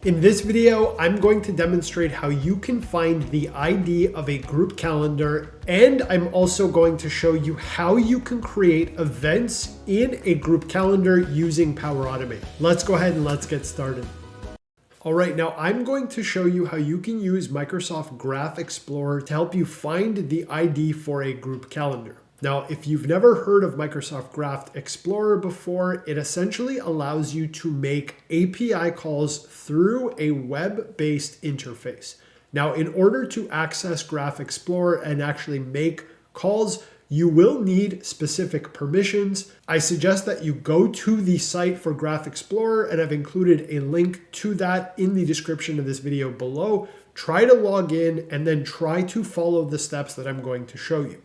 In this video, I'm going to demonstrate how you can find the ID of a group calendar, and I'm also going to show you how you can create events in a group calendar using Power Automate. Let's go ahead and let's get started. All right, now I'm going to show you how you can use Microsoft Graph Explorer to help you find the ID for a group calendar. Now, if you've never heard of Microsoft Graph Explorer before, it essentially allows you to make API calls through a web-based interface. Now, in order to access Graph Explorer and actually make calls, you will need specific permissions. I suggest that you go to the site for Graph Explorer, and I've included a link to that in the description of this video below. Try to log in and then try to follow the steps that I'm going to show you.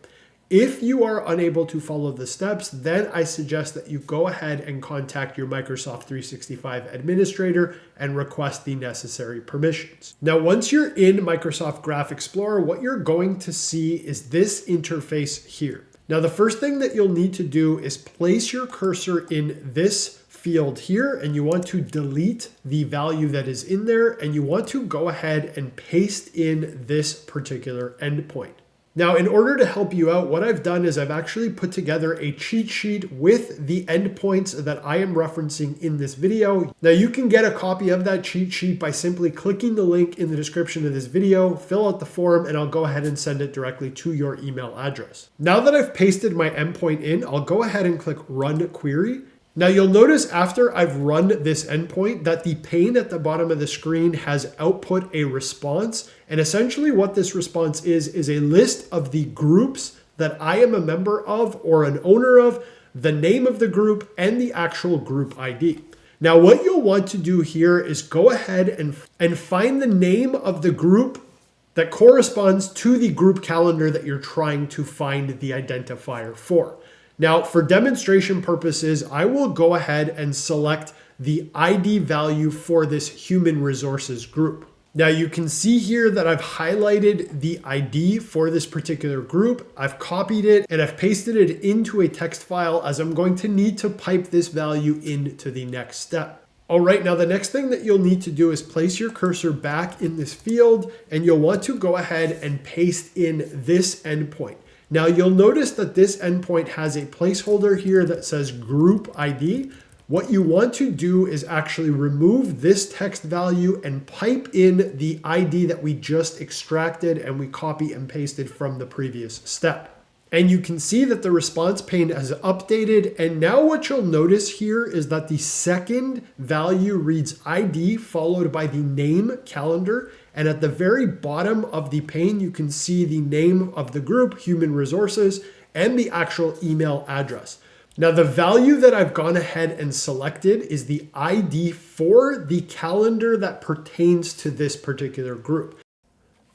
If you are unable to follow the steps, then I suggest that you go ahead and contact your Microsoft 365 administrator and request the necessary permissions. Now, once you're in Microsoft Graph Explorer, what you're going to see is this interface here. Now, the first thing that you'll need to do is place your cursor in this field here, and you want to delete the value that is in there, and you want to go ahead and paste in this particular endpoint. Now, in order to help you out, what I've done is I've actually put together a cheat sheet with the endpoints that I am referencing in this video. Now, you can get a copy of that cheat sheet by simply clicking the link in the description of this video, fill out the form, and I'll go ahead and send it directly to your email address. Now that I've pasted my endpoint in, I'll go ahead and click Run Query. Now, you'll notice after I've run this endpoint that the pane at the bottom of the screen has output a response. And essentially what this response is a list of the groups that I am a member of or an owner of, the name of the group, and the actual group ID. Now, what you'll want to do here is go ahead and find the name of the group that corresponds to the group calendar that you're trying to find the identifier for. Now, for demonstration purposes, I will go ahead and select the ID value for this human resources group. Now, you can see here that I've highlighted the ID for this particular group. I've copied it and I've pasted it into a text file, as I'm going to need to pipe this value into the next step. All right, now the next thing that you'll need to do is place your cursor back in this field, and you'll want to go ahead and paste in this endpoint. Now, you'll notice that this endpoint has a placeholder here that says group ID. What you want to do is actually remove this text value and pipe in the ID that we just extracted and we copy and pasted from the previous step. And you can see that the response pane has updated. And now what you'll notice here is that the second value reads ID followed by the name calendar. And at the very bottom of the pane, you can see the name of the group, Human Resources, and the actual email address. Now, the value that I've gone ahead and selected is the ID for the calendar that pertains to this particular group.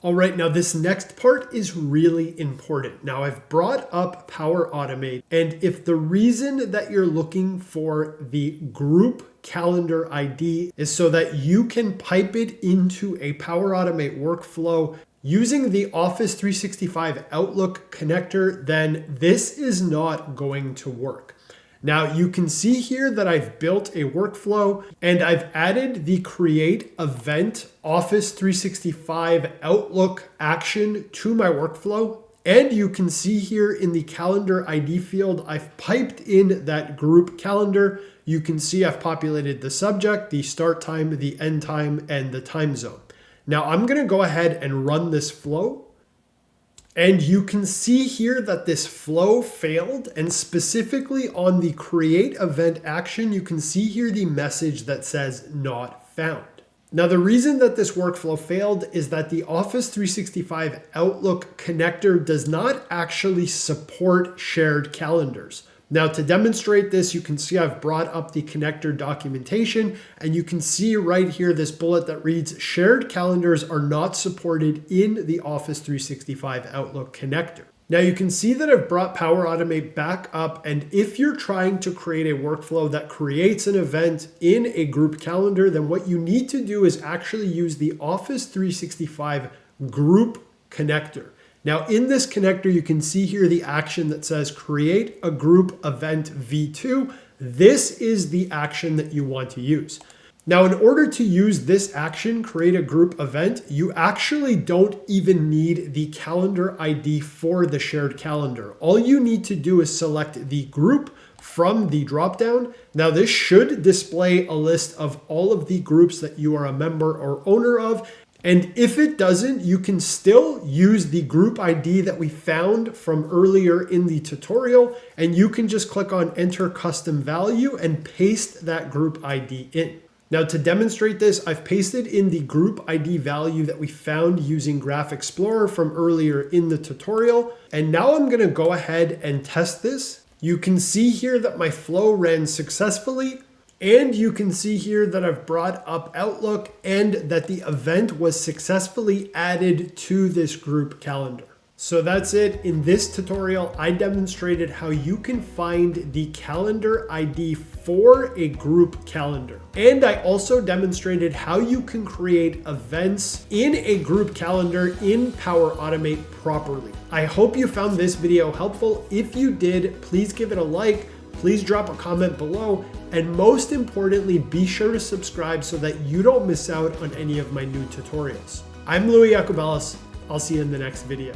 All right, now this next part is really important. Now, I've brought up Power Automate, and if the reason that you're looking for the group calendar ID is so that you can pipe it into a Power Automate workflow using the Office 365 Outlook connector, then this is not going to work. Now, you can see here that I've built a workflow and I've added the create event Office 365 Outlook action to my workflow. And you can see here in the calendar ID field, I've piped in that group calendar. You can see I've populated the subject, the start time, the end time, and the time zone. Now, I'm going to go ahead and run this flow. And you can see here that this flow failed, and specifically on the create event action, you can see here the message that says not found. Now, the reason that this workflow failed is that the Office 365 Outlook connector does not actually support shared calendars. Now, to demonstrate this, you can see I've brought up the connector documentation, and you can see right here this bullet that reads shared calendars are not supported in the Office 365 Outlook connector. Now, you can see that I've brought Power Automate back up, and if you're trying to create a workflow that creates an event in a group calendar, then what you need to do is actually use the Office 365 group connector. Now, in this connector, you can see here the action that says create a group event V2. This is the action that you want to use. Now, in order to use this action, create a group event, you actually don't even need the calendar ID for the shared calendar. All you need to do is select the group from the dropdown. Now, this should display a list of all of the groups that you are a member or owner of. And if it doesn't, you can still use the group ID that we found from earlier in the tutorial, and you can just click on Enter Custom Value and paste that group ID in. Now, to demonstrate this, I've pasted in the group ID value that we found using Graph Explorer from earlier in the tutorial. And now I'm going to go ahead and test this. You can see here that my flow ran successfully. And you can see here that I've brought up Outlook and that the event was successfully added to this group calendar. So that's it. In this tutorial, I demonstrated how you can find the calendar ID for a group calendar. And I also demonstrated how you can create events in a group calendar in Power Automate properly. I hope you found this video helpful. If you did, please give it a like. Please drop a comment below, and most importantly, be sure to subscribe so that you don't miss out on any of my new tutorials. I'm Iacobellis. I'll see you in the next video.